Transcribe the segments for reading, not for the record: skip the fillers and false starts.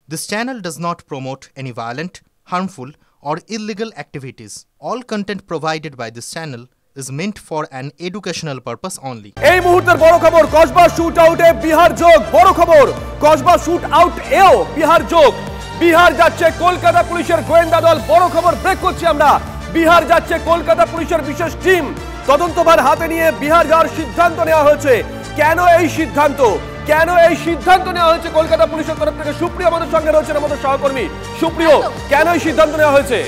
This channel does not promote any violent, harmful, or illegal activities. All content provided by this channel is meant for an educational purpose only. এই মুহূর্তের বড় খবর, Kasba shoot আউটে বিহার যোগ। বড় খবর, Kasba shoot out এও বিহার যোগ। বিহার যাচ্ছে কলকাতা পুলিশের গোয়েন্দা দল। বড় খবর ব্রেক করছি আমরা। বিহার যাচ্ছে কলকাতা পুলিশের বিশেষ টিম। তদন্তভার হাতে নিয়ে বিহার যাওয়ার সিদ্ধান্ত নেওয়া হয়েছে। কেন এই সিদ্ধান্ত? কেন এই সিদ্ধান্ত নেওয়া হয়েছে কলকাতা পুলিশের তরফ থেকে? সুপ্রিয় আমাদের সঙ্গে রয়েছেন আমাদের সহকর্মী। সুপ্রিয়, কেন এই সিদ্ধান্ত নেওয়া হয়েছে?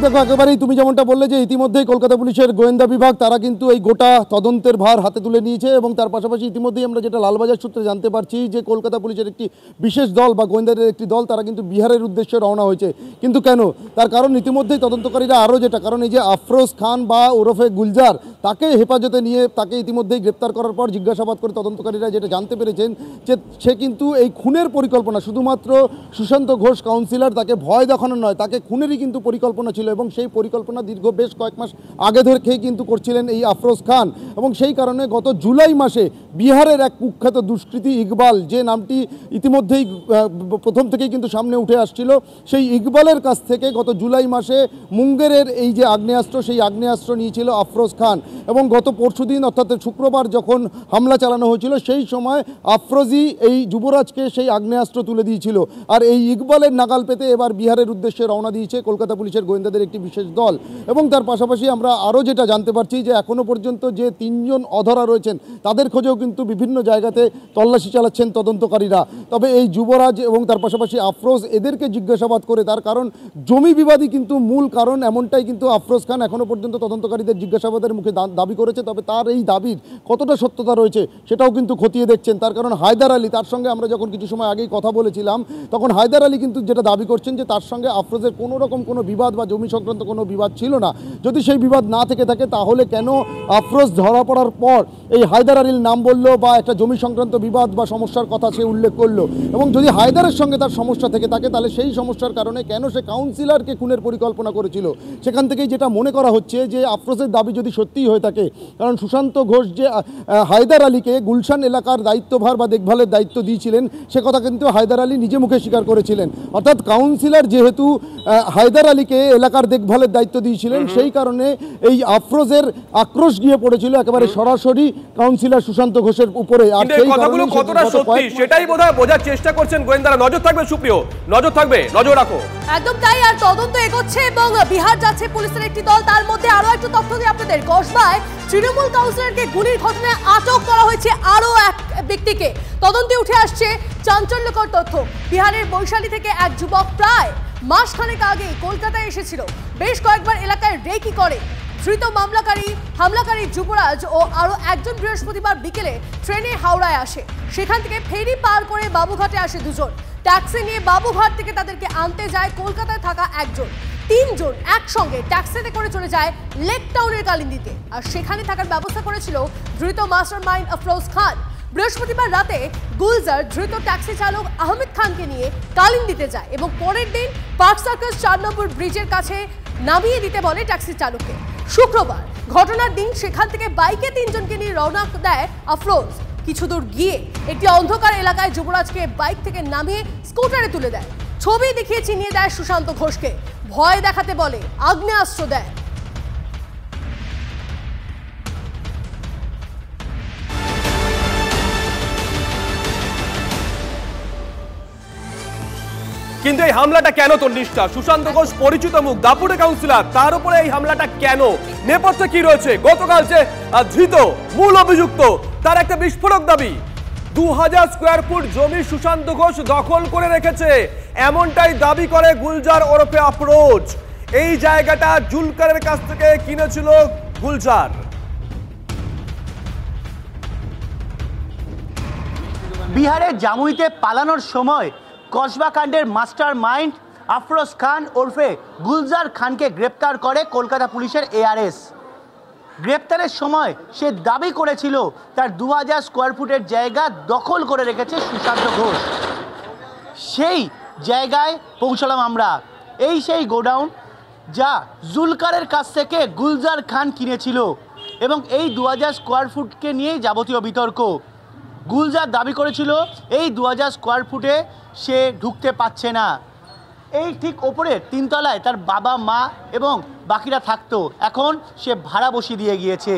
দেখো, একেবারেই তুমি যেমনটা বললে যে ইতিমধ্যেই কলকাতা পুলিশের গোয়েন্দা বিভাগ তারা কিন্তু এই গোটা তদন্তের ভার হাতে তুলে নিয়েছে এবং তার পাশাপাশি ইতিমধ্যেই আমরা যেটা লালবাজার সূত্রে জানতে পারছি যে কলকাতা পুলিশের একটি বিশেষ দল বা গোয়েন্দাদের একটি দল তারা কিন্তু বিহারের উদ্দেশ্যে রওনা হয়েছে। কিন্তু কেন? তার কারণ ইতিমধ্যেই তদন্তকারীরা আরও যেটা কারণ এই যে আফরোজ খান বা ওরফে গুলজার তাকে হেফাজতে নিয়ে তাকে ইতিমধ্যেই গ্রেপ্তার করার পর জিজ্ঞাসাবাদ করে তদন্তকারীরা যেটা জানতে পেরেছেন যে সে কিন্তু এই খুনের পরিকল্পনা শুধুমাত্র সুশান্ত ঘোষ কাউন্সিলর তাকে ভয় দেখানো নয়, তাকে খুনেরই কিন্তু পরিকল্পনা ছিল এবং সেই পরিকল্পনা দীর্ঘ বেশ কয়েক মাস আগে ধরেই কিন্তু করছিলেন এই আফরোজ খান। এবং সেই কারণে গত জুলাই মাসে বিহারের এক কুখ্যাত দুষ্কৃতী ইকবাল, যে নামটি ইতিমধ্যেই প্রথম থেকেই কিন্তু সামনে উঠে আসছিল, সেই ইকবালের কাছ থেকে গত জুলাই মাসে মুঙ্গেরের এই যে আগ্নেয়াস্ত্র সেই আগ্নেয়াস্ত্র নিয়েছিল আফরোজ খান। এবং গত পরশুদিন অর্থাৎ শুক্রবার যখন হামলা চালানো হয়েছিল সেই সময় আফরোজই এই যুবরাজকে সেই আগ্নেয়াস্ত্র তুলে দিয়েছিল। আর এই ইকবালের নাগাল পেতে এবার বিহারের উদ্দেশ্যে রওনা দিয়েছে কলকাতা পুলিশের গোয়েন্দাদের একটি বিশেষ দল। এবং তার পাশাপাশি আমরা আরও যেটা জানতে পারছি যে এখনও পর্যন্ত যে 3 জন অধরা রয়েছেন তাদের খোঁজেও কিন্তু বিভিন্ন জায়গাতে তল্লাশি চালাচ্ছেন তদন্তকারীরা। তবে এই যুবরাজ এবং তার পাশাপাশি আফরোজ এদেরকে জিজ্ঞাসাবাদ করে, তার কারণ জমি বিবাদই কিন্তু মূল কারণ, এমনটাই কিন্তু আফরোজ খান এখনও পর্যন্ত তদন্তকারীদের জিজ্ঞাসাবাদের মুখে দাবি করেছে। তবে তার এই দাবির কতটা সত্যতা রয়েছে সেটাও কিন্তু খতিয়ে দেখছেন। তার কারণ হায়দার আলী, তার সঙ্গে আমরা যখন কিছু সময় আগেই কথা বলেছিলাম তখন হায়দার আলী কিন্তু যেটা দাবি করছেন যে তার সঙ্গে আফরোজের কোনো রকম কোনো বিবাদ বা জমি সংক্রান্ত কোনো বিবাদ ছিল না। যদি সেই বিবাদ না থেকে থাকে তাহলে কেন আফরোজ ধরা পড়ার পর এই হায়দার আলীর নাম বললো বা একটা জমি সংক্রান্ত বিবাদ বা সমস্যার কথা সে উল্লেখ করলো? এবং যদি হায়দারের সঙ্গে তার সমস্যা থেকে থাকে তাহলে সেই সমস্যার কারণে কেন সে কাউন্সিলরকে খুনের পরিকল্পনা করেছিল? সেখান থেকেই যেটা মনে করা হচ্ছে যে আফরোজের দাবি যদি সত্যিই হয়ে থাকে, কারণ সুশান্ত ঘোষ যে হায়দার আলীকে গুলশান এলাকার দায়িত্বভার বা দেখভালের দায়িত্ব দিয়েছিলেন সে কথা কিন্তু হায়দার আলী নিজে মুখে স্বীকার করেছিলেন। অর্থাৎ কাউন্সিলর যেহেতু হায়দার আলীকে এলাকার দেখভালের দায়িত্ব দিয়েছিলেন সেই কারণে এই আফরোজের আক্রোশ গিয়ে পড়েছিল একেবারে সরাসরি কাউন্সিলর সুশান্ত ঘোষের উপরে। আর সেই কথাগুলো কতটা সত্যি সেটাই বোধহয় বোঝার চেষ্টা করছেন গোয়েন্দারা। নজর থাকবে সুপ্রিয়, নজর থাকবে, নজর রাখো। একদম তাই। আর তদন্ত এগোচ্ছে এবং বিহার যাচ্ছে পুলিশের একটি দল। তার মধ্যে আরো একটু তথ্য দিই আপনাদের। কসবায় তৃণমূল কাউন্সিলরকে গুলির ঘটনায় আটক করা হয়েছে আরো এক ব্যক্তিকে। তদন্তে উঠে আসছে চাঞ্চল্যকর তথ্য। বিহারের বৈশালী থেকে এক যুবক প্রায় মাসখানেক আগে কলকাতায় এসেছিল। বেশ কয়েকবার এলাকায় রেকি করে। ধৃত হামলাকারী যুবরাজ ও আরো একজন বৃহস্পতিবার বিকেলে ট্রেনে হাওড়ায় আসে। সেখান থেকে ফেরি পার করে বাবুঘাটে আসে দুজন। ট্যাক্সি নিয়ে বাবুঘাট থেকে তাদেরকে আনতে যায় কলকাতায় থাকা একজন। 3 জন একসঙ্গে ট্যাক্সিতে করে চলে যায় লেক টাউনের কালিন্দিতে। আর সেখানে থাকার ব্যবস্থা করেছিল ধৃত মাস্টার মাইন্ড আফরোজ খান। বৃহস্পতিবার রাতে গুলজার ধৃত ট্যাক্সি চালক আহমেদ খানকে নিয়ে কালিন্দিতে যায় এবং পরের দিন পার্ক সার্কাস 4 নম্বর ব্রিজের কাছে নামিয়ে দিতে বলে ট্যাক্সি চালককে। শুক্রবার ঘটনার দিন সেখান থেকে বাইকে 3 জনকে নিয়ে রওনা দেয় আফরোজ। কিছু দূর গিয়ে একটি অন্ধকার এলাকায় যুবরাজকে বাইক থেকে নামিয়ে স্কুটারে তুলে দেয়। ছবি দেখিয়ে চিনিয়ে দেয় সুশান্ত ঘোষকে। ভয় দেখাতে বলে, আগ্নেয়াস্ত্র দেয়। কিন্তু এই হামলাটা কেন তন্নিষ্ঠা? সুশান্ত ঘোষ পরিচিত মুখ, দাপুটে কাউন্সিলর, তার উপরে এই হামলাটা কেন? নেপথ্যে কি রয়েছে? গতকাল যে ধৃত মূল অভিযুক্ত তার একটা বিস্ফোরক দাবি, 2000 স্কোয়ার ফুট জমি সুশান্ত ঘোষ দখল করে রেখেছে, এমনটাই দাবি করে গুলজার ওরফে আফরোজ। এই জায়গাটা জুলকারের কাছ থেকে কিনেছিল গুলজার। বিহারের জামুইতে পালানোর সময় কসবা কাণ্ডের মাস্টার মাইন্ড আফরোজ খান ওরফে গুলজার খানকে গ্রেপ্তার করে কলকাতা পুলিশের এআরএস। গ্রেপ্তারের সময় সে দাবি করেছিল তার 2000 স্কোয়ার ফুটের জায়গা দখল করে রেখেছে সুশান্ত ঘোষ। সেই জায়গায় পৌঁছলাম আমরা। এই সেই গোডাউন যা জুলকারের কাছ থেকে গুলজার খান কিনেছিল এবং এই 2000 স্কোয়ার ফুটকে নিয়েই যাবতীয় বিতর্ক। গুলজার দাবি করেছিল এই 2000 স্কোয়ার ফুটে সে ঢুকতে পারছে না। এই ঠিক ওপরে 3 তলায় তার বাবা মা এবং বাকিরা থাকতো, এখন সে ভাড়া বসিয়ে দিয়ে গিয়েছে।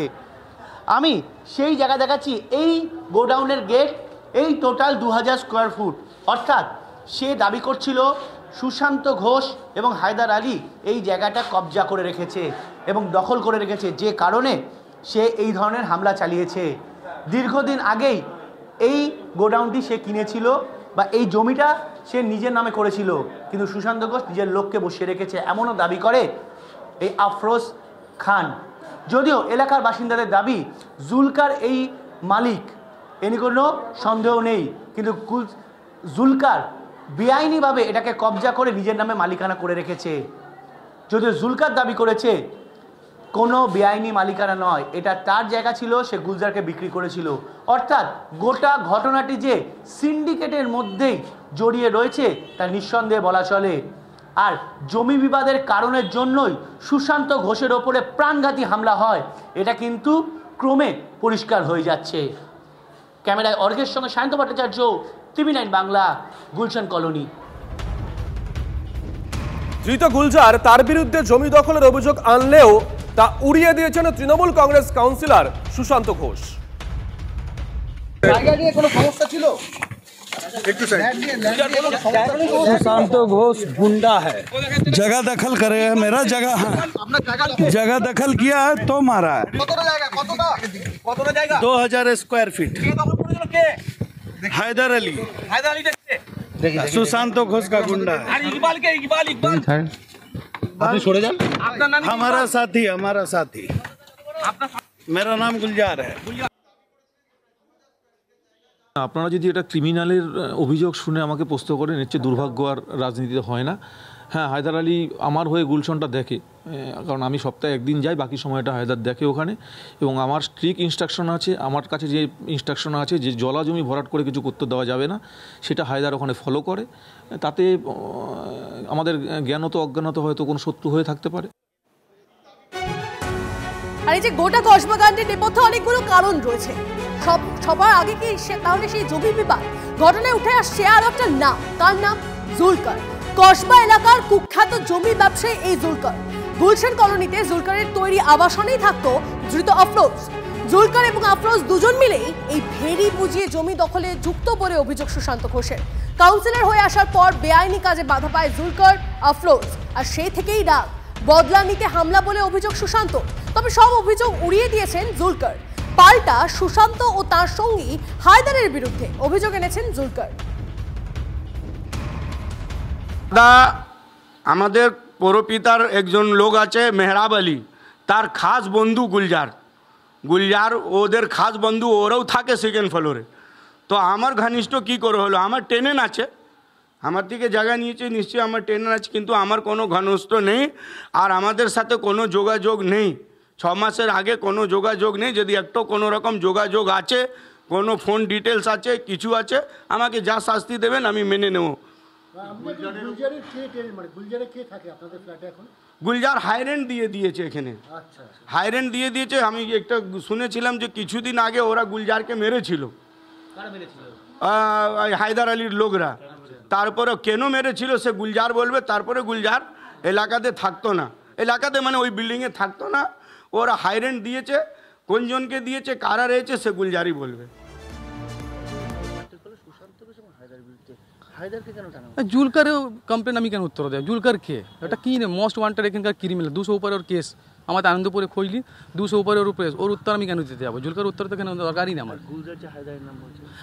আমি সেই জায়গা দেখাচ্ছি, এই গোডাউনের গেট, এই টোটাল 2000 স্কোয়ার ফুট, অর্থাৎ সে দাবি করছিল সুশান্ত ঘোষ এবং হায়দার আলী এই জায়গাটা কবজা করে রেখেছে এবং দখল করে রেখেছে, যে কারণে সে এই ধরনের হামলা চালিয়েছে। দীর্ঘদিন আগেই এই গোডাউনটি সে কিনেছিল বা এই জমিটা সে নিজের নামে করেছিল, কিন্তু সুশান্ত ঘোষ নিজের লোককে বসিয়ে রেখেছে, এমনও দাবি করে এই আফরোজ খান। যদিও এলাকার বাসিন্দাদের দাবি জুলকার এই মালিক, এ নিয়ে কোনো সন্দেহ নেই, কিন্তু জুলকার বেআইনিভাবে এটাকে কবজা করে নিজের নামে মালিকানা করে রেখেছে। যদিও জুলকার দাবি করেছে কোনো বেআইনি মালিকানা নয়, এটা তার জায়গা ছিল, সে গুলজারকে বিক্রি করেছিল। অর্থাৎ গোটা ঘটনাটি যে সিন্ডিকেটের মধ্যেই জড়িয়ে রয়েছে তা নিঃসন্দেহে বলা চলে। আর জমি বিবাদের কারণের জন্যই সুশান্ত ঘোষের ওপরে প্রাণঘাতী হামলা হয়, এটা কিন্তু ক্রমে পরিষ্কার হয়ে যাচ্ছে। ক্যামেরায় অর্ঘের সঙ্গে সায়ন্ত ভট্টাচার্য, টিভি 9 বাংলা, গুলশান কলোনি। ধৃত গুলজার তার বিরুদ্ধে জমি দখলের অভিযোগ আনলেও তা উড়িয়ে দিয়েছেন তৃণমূল কংগ্রেস কাউন্সিলর সুশান্ত ঘোষ। জায়গা নিয়ে কোনো সমস্যা ছিল? सुशांत घोष गुंडा है, जगह दखल करे है, मेरा जगह है, जगह दखल किया है तो मारा है। 2000 स्क्वायर फीट। हैदर अली सुशांत घोष का गुंडा है। हमारा साथी मेरा नाम गुलजार है। আপনারা যদি এটা ক্রিমিনালের অভিযোগ শুনে আমাকে প্রশ্ন করেন, এর চেয়ে দুর্ভাগ্য আর রাজনীতিতে হয় না। হ্যাঁ, হায়দার আলী আমার হয়ে গুলশনটা দেখে, কারণ আমি সপ্তাহে একদিন যাই, বাকি সময়টা হায়দার দেখে ওখানে। এবং আমার স্ট্রিক্ট ইনস্ট্রাকশন আছে, আমার কাছে যে ইনস্ট্রাকশন আছে যে জলা জমি ভরাট করে কিছু করতে দেওয়া যাবে না, সেটা হায়দার ওখানে ফলো করে। তাতে আমাদের জ্ঞানত অজ্ঞানত হয়তো কোনো শত্রু হয়ে থাকতে পারে। আর এই যে গোটা কসবাকাণ্ডের নেপথ্যে অনেকগুলো কারণ রয়েছে। সবার আগে কি তাহলে সেই জমি বিবাদ ঘটনায় উঠে আসছে আর একটা নাম, তার নাম জুলকার। কসবা এলাকার কুখ্যাত জমি ব্যবসায়ী এই জুলকার। গুলশান কলোনিতে জুলকারের তৈরি আবাসনেই থাকতো ধৃত আফরোজ। জুলকার এবং আফরোজ দুজন মিলেই এই ভেড়ি বুঝিয়ে জমি দখলে যুক্ত বলে অভিযোগ সুশান্ত ঘোষের। কাউন্সিলর হয়ে আসার পর বেআইনি কাজে বাধা পায় জুলকার, আফরোজ, আর সেই থেকেই রাগ, বদলা নিতে হামলা বলে অভিযোগ সুশান্ত। তবে সব অভিযোগ উড়িয়ে দিয়েছেন জুলকার। পাল্টা সুশান্ত ও তার সঙ্গী হায়দারের বিরুদ্ধে অভিযোগ এনেছেন জুলকার। আমাদের পৌরপিতার একজন লোক আছে মেহরাব আলী, তার খাস বন্ধু গুলজার ওদের খাস বন্ধু, ওরাও থাকে সেকেন্ড ফ্লোরে। তো আমার ঘনিষ্ঠ কি করে হলো, আমার টেনেন আছে, আমার থেকে জায়গা নিয়েছে, নিশ্চয়ই আমার টেনেন আছে, কিন্তু আমার কোনো ঘনিষ্ঠ নেই আর আমাদের সাথে কোনো যোগাযোগ নেই। 6 মাসের আগে কোনো যোগাযোগ নেই। যদি একটু কোনো রকম যোগাযোগ আছে, কোনো ফোন ডিটেলস আছে, কিছু আছে, আমাকে যা শাস্তি দেবেন আমি মেনে নেব। গুলজার হাইরেন্ট দিয়ে দিয়েছে এখানে, হাইরেন্ট দিয়ে দিয়েছে। আমি একটা শুনেছিলাম যে কিছুদিন আগে ওরা গুলজারকে মেরেছিল, হায়দার আলীর লোকরা। তারপরে কেন মেরেছিল সে গুলজার বলবে। তারপরে গুলজার এলাকাতে থাকতো না, এলাকাতে মানে ওই বিল্ডিংয়ে থাকতো না। ওরা হাইরেন্ট দিয়েছে, কোনজনকে দিয়েছে, কারা রয়েছে, সে গুলজারই বলবে। জুলকারেও কমপ্লেন আমি কেন উত্তর দেয়? জুলকার কে? এটা কি না মোস্ট ওয়ান্টেড এখানকার ক্রিমিনাল, 200 উপরে ওর কেস। আমাদের আনন্দপুরে খইলি 200 উপরে ওর প্রেস, ওর উত্তর আমি কেন দিতে যাবো? জুলকার উত্তর তো কেন দরকারই না আমার।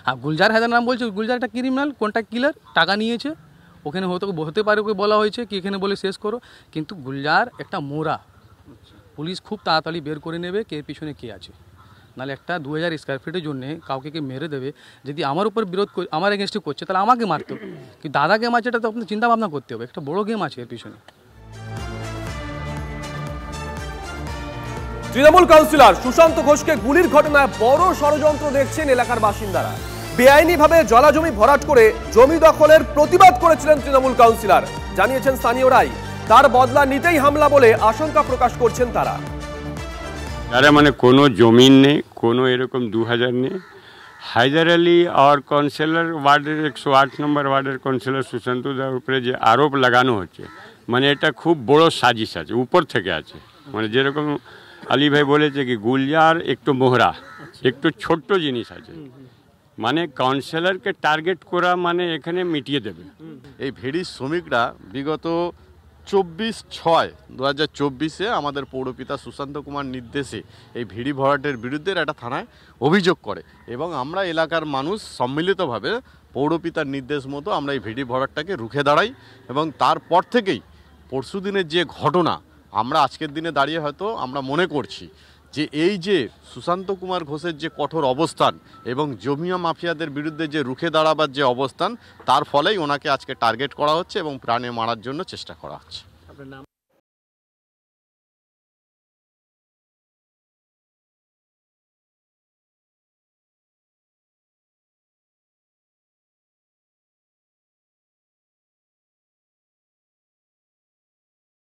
হ্যাঁ, গুলজার হায়দার নাম বলছে। গুলজার একটা ক্রিমিনাল, কন্ট্রাক্ট কিলার, টাকা নিয়েছে। ওখানে হতে পারে ওকে বলা হয়েছে কি এখানে বলে শেষ করো, কিন্তু গুলজার একটা মোরা। পুলিশ খুব তাড়াতাড়ি বের করে নেবে কে পিছনে কে আছে। নাহলে একটা 2000 স্কোয়ার ফিটের জন্য কাউকে কে মেরে দেবে। যদি আমার উপর বিরোধ আমার এগেনস্টে করছে তাহলে আমাকে মারতে হবে, কিন্তু দাদা গেম আছে, এটা তো আপনার চিন্তা ভাবনা করতে হবে। একটা বড় গেম আছে এর পিছনে। তৃণমূল কাউন্সিলর সুশান্ত ঘোষকে গুলির ঘটনায় বড় ষড়যন্ত্র দেখছেন এলাকার বাসিন্দারা। বেআইনিভাবে জলাজমি ভরাট করে জমি দখলের প্রতিবাদ করেছিলেন তৃণমূল কাউন্সিলর, জানিয়েছেন স্থানীয়রাই। তার বদলা নিতেই হামলা বলে আশঙ্কা প্রকাশ করছেন তারা। আরে মানে কোনো জমিন নেই, কোনো এরকম 2000 নেই। হায়দার আলী আর কাউন্সিলর ওয়ার্ডের 108 নম্বর ওয়ার্ডের কাউন্সিলর সুশান্ত দার উপরে যে আরোপ লাগানো হচ্ছে, মানে এটা খুব বড় সাজিশ আছে, উপর থেকে আছে। মানে যেরকম আলী ভাই বলেছে কি গুলজার একটু মোহরা, একটু ছোট্ট জিনিস আছে, মানে কাউন্সিলরকে টার্গেট করা মানে এখানে মিটিয়ে দেবে। এই ভেড়ির শ্রমিকরা বিগত 24/6/2024 আমাদের পৌরপিতা সুশান্ত কুমার নির্দেশে এই ভিড়ি ভরাটের বিরুদ্ধে একটা থানায় অভিযোগ করে এবং আমরা এলাকার মানুষ সম্মিলিতভাবে পৌরপিতার নির্দেশ মতো আমরা এই ভিড়ি ভরাটটাকে রুখে দাঁড়াই এবং তারপর থেকেই পরশুদিনের যে ঘটনা, আমরা আজকের দিনে দাঁড়িয়ে হয়তো আমরা মনে করছি যে এই যে সুশান্ত কুমার ঘোষের যে কঠোর অবস্থান এবং জমিয়া মাফিয়াদের বিরুদ্ধে যে রুখে দাঁড়াবার যে অবস্থান, তার ফলেই ওনাকে আজকে টার্গেট করা হচ্ছে এবং প্রাণে মারার জন্য চেষ্টা করা হচ্ছে।